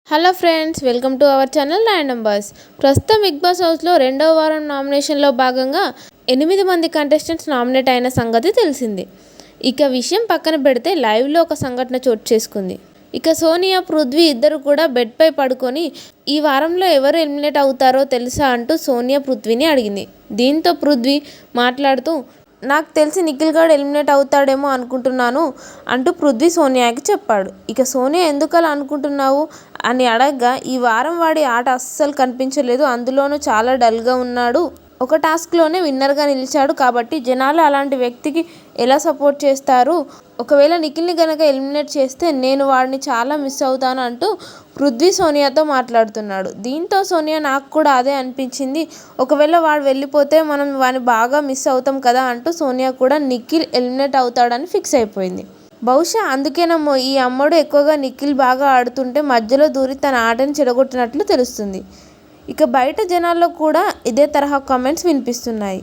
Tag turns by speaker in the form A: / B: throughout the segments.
A: Hello friends, welcome to our channel land numbers. ప్రస్తుతం big boss హౌస్లో రెండవ వారం నామినేషన్లో భాగంగా 8 మంది కంటెస్టెంట్స్ నామినేట్ అయిన సంగతి తెలిసింది. ఇక విషయం పక్కన పెడితే లైవ్లో ఒక సంఘటన చోటు చేసుకుంది. ఇక సోనియా, పృథ్వీ ఇద్దరు కూడా బెడ్పై పడుకొని ఈ వారంలో ఎవరు ఎలిమినేట్ అవుతారో తెలుసా అంటూ సోనియా పృథ్వీని అడిగింది. దీంతో పృథ్వీ మాట్లాడుతూ, నాకు తెలిసి నిఖిల్ గాడు ఎలిమినేట్ అవుతాడేమో అనుకుంటున్నాను అంటూ పృథ్వీ సోనియాకి చెప్పాడు. ఇక సోనియా ఎందుకు అలా అనుకుంటున్నావు అని అడగగా, ఈ వారం వాడి ఆట అస్సలు కనిపించలేదు, అందులోనూ చాలా డల్గా ఉన్నాడు, ఒక టాస్క్లోనే విన్నర్గా నిలిచాడు, కాబట్టి జనాలు అలాంటి వ్యక్తికి ఎలా సపోర్ట్ చేస్తారు, ఒకవేళ నిఖిల్ని గనక ఎలిమినేట్ చేస్తే నేను వాడిని చాలా మిస్ అవుతాను అంటూ పృథ్వీ సోనియాతో మాట్లాడుతున్నాడు. దీంతో సోనియా, నాకు కూడా అదే అనిపించింది, ఒకవేళ వాడు వెళ్ళిపోతే మనం వాడిని బాగా మిస్ అవుతాం కదా అంటూ సోనియా కూడా నిఖిల్ ఎలిమినేట్ అవుతాడని ఫిక్స్ అయిపోయింది. బహుశా అందుకేనమ్మో ఈ అమ్మడు ఎక్కువగా నిఖిల్ బాగా ఆడుతుంటే మధ్యలో దూరి తన ఆటని చెడగొట్టినట్లు తెలుస్తుంది. ఇక బయట జనాల్లో కూడా ఇదే తరహా కామెంట్స్ వినిపిస్తున్నాయి.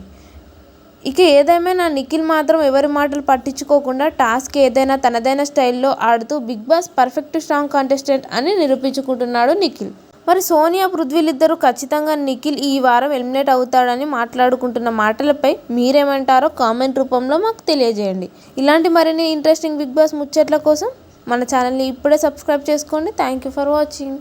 A: ఇక ఏదేమైనా నిఖిల్ మాత్రం ఎవరి మాటలు పట్టించుకోకుండా టాస్క్ ఏదైనా తనదైన స్టైల్లో ఆడుతూ Bigg Boss perfect strong contestant అని నిరూపించుకుంటున్నాడు నిఖిల్. మరి సోనియా, పృథ్వీలిద్దరూ ఖచ్చితంగా నిఖిల్ ఈ వారం ఎలిమినేట్ అవుతాడని మాట్లాడుకుంటున్న మాటలపై మీరేమంటారో కామెంట్ రూపంలో మాకు తెలియజేయండి. ఇలాంటి మరిన్ని ఇంట్రెస్టింగ్ బిగ్ బాస్ ముచ్చట్ల కోసం మన ఛానల్ని ఇప్పుడే సబ్స్క్రైబ్ చేసుకోండి. Thank you for watching.